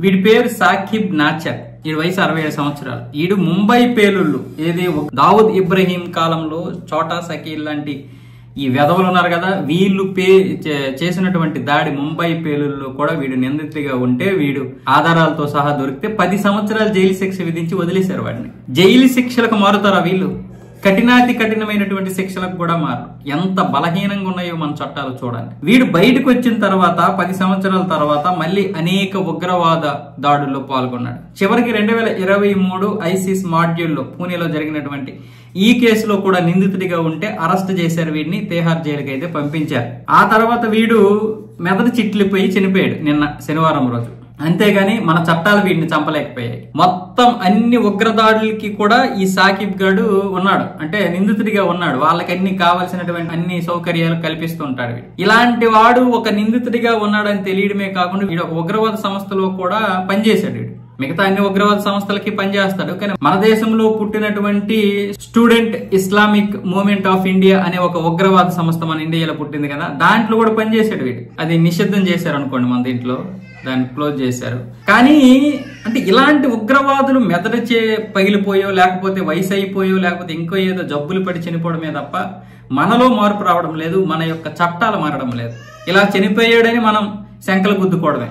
వీడి పేరు సాకిబ్ నాచర్. వీడి వయసు 67 సంవత్సరాలు. వీడు ముంబై పేలుళ్ళు ఏది దావుద్ ఇబ్రహీం కాలంలో చోటా సకీల్ లాంటి ఈ వెధవలు ఉన్నారు కదా, వీళ్ళు చేసినటువంటి దాడి ముంబై పేలుల్లో కూడా వీడు నిందితుడిగా ఉంటే వీడు ఆధారాలతో సహా దొరికితే 10 సంవత్సరాలు జైలు శిక్ష విధించి వదిలేశారు వాడిని. జైలు శిక్షలకు మారుతారా వీళ్ళు? కఠినాతి కఠినమైనటువంటి శిక్షలకు కూడా మారు. ఎంత బలహీనంగా ఉన్నాయో మన చట్టాలు చూడండి. వీడు బయటకు వచ్చిన తర్వాత 10 సంవత్సరాల తర్వాత మళ్ళీ అనేక ఉగ్రవాద దాడుల్లో పాల్గొన్నాడు. చివరికి 2023 ఐసిస్ మాడ్యూల్లో పూణేలో జరిగినటువంటి ఈ కేసులో కూడా నిందితుడిగా ఉంటే అరెస్ట్ చేశారు. వీడిని తిహార్ జైలుకి అయితే పంపించారు. ఆ తర్వాత వీడు మెదడు చిట్లిపోయి చనిపోయాడు నిన్న శనివారం రోజు. అంతేగాని మన చట్టాలు వీడిని చంపలేకపోయాయి. మొత్తం అన్ని ఉగ్రదాడులకి కూడా ఈ సాకిబ్ గాడు ఉన్నాడు, అంటే నిందితుడిగా ఉన్నాడు. వాళ్ళకి అన్ని కావాల్సినటువంటి అన్ని సౌకర్యాలు కల్పిస్తూ ఉంటాడు. ఇలాంటి వాడు ఒక నిందితుడిగా ఉన్నాడని తెలియడమే కాకుండా వీడు ఒక ఉగ్రవాద సంస్థలో కూడా పనిచేశాడు. వీడు మిగతా అన్ని ఉగ్రవాద సంస్థలకి పనిచేస్తాడు, కానీ మన దేశంలో పుట్టినటువంటి student Islamic movement of India అనే ఒక ఉగ్రవాద సంస్థ మన ఇండియాలో పుట్టింది కదా, దాంట్లో కూడా పనిచేశాడు వీడు. అది నిషిద్ధం చేశారు అనుకోండి మన దీంట్లో, దాన్ని క్లోజ్ చేశారు. కానీ అంటే ఇలాంటి ఉగ్రవాదులు మెదడుచే పగిలిపోయో లేకపోతే వయసు అయిపోయో లేకపోతే ఇంకో ఏదో జబ్బులు పడి చనిపోవడమే తప్ప మనలో మార్పు రావడం లేదు, మన యొక్క చట్టాలు మారడం లేదు. ఇలా చనిపోయాడని మనం శంకలు గుద్దుకోవడమే.